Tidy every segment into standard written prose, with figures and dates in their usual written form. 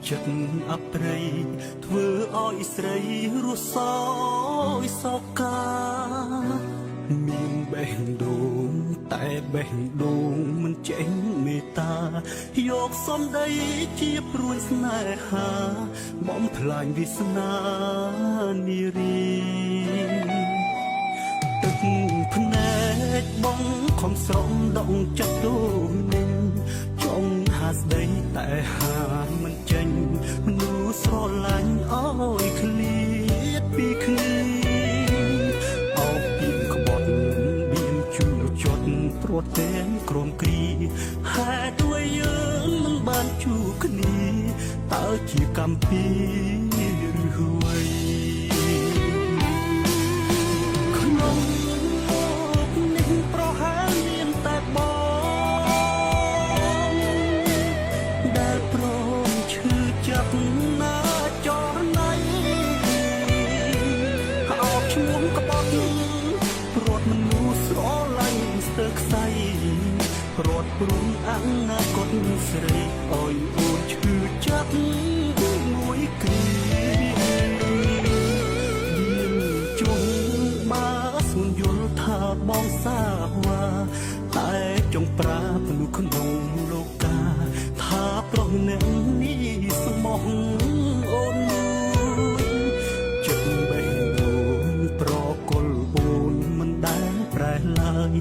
ចិត្តអប្រៃធ្វើឲ្យស្រីរស់សោយសោកាមានបេះដូងតែបេះដូងមិនចេញមេត្តាយកសំដីជាព្រួយស្នេហាបំផ្លាញវាសនានារីទឹកភ្នែកបងខំស្រំដងចិត្តទូនឹងចង់ហាស្ដីតែហាមិនចេញមនុស្សស្រឡាញ់អើយឃ្លាតពីគ្នាអោបពីក្បត់បៀនជួចត់ព្រួតតែនក្រមគ្រីហេតុអ្វីយើងមិនបានជួបគ្នាតើជាកម្មពីឬអ្វីក្នុងនេះប្រហែលមានតែបងដែលព្រមឈឺចាប់ណាចរណៃអោបឈ្មោះក្បត់ព្រួតមនុស្សស្រឡាញ់ស្ទើរខ្សែព្រួតព្រំអនាគតស្រីអើយអូនឈឺចាប់មួយគ្រាយើងជុំបាសុំយល់ថាបងសាវ៉ាតែចង់ប្រាប់មនុស្សក្នុងលោកកាថាប្រុសអ្នកនេះស្មោះអូនមួយចិត្តបេះដូងប្រកុលអូនមិនដែលប្រែឡើយ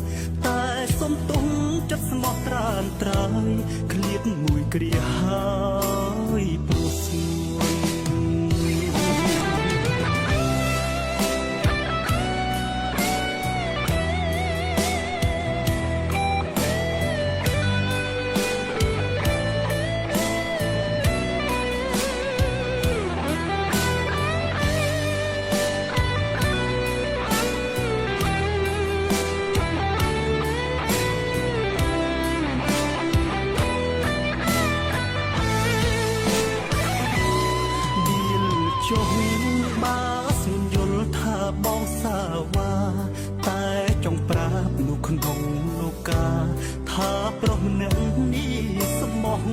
តែសុំទុំចិត្តស្មោះត្រានត្រើយឃ្លាតមួយគ្រាហើយព្រោះស្រួយចុះបាស្មយល់ថាបងសាវ៉ាតែចង់ប្រាប់មនុស្សក្នុងលោកកាថាប្រុសម្នាក់នេះស្មោះ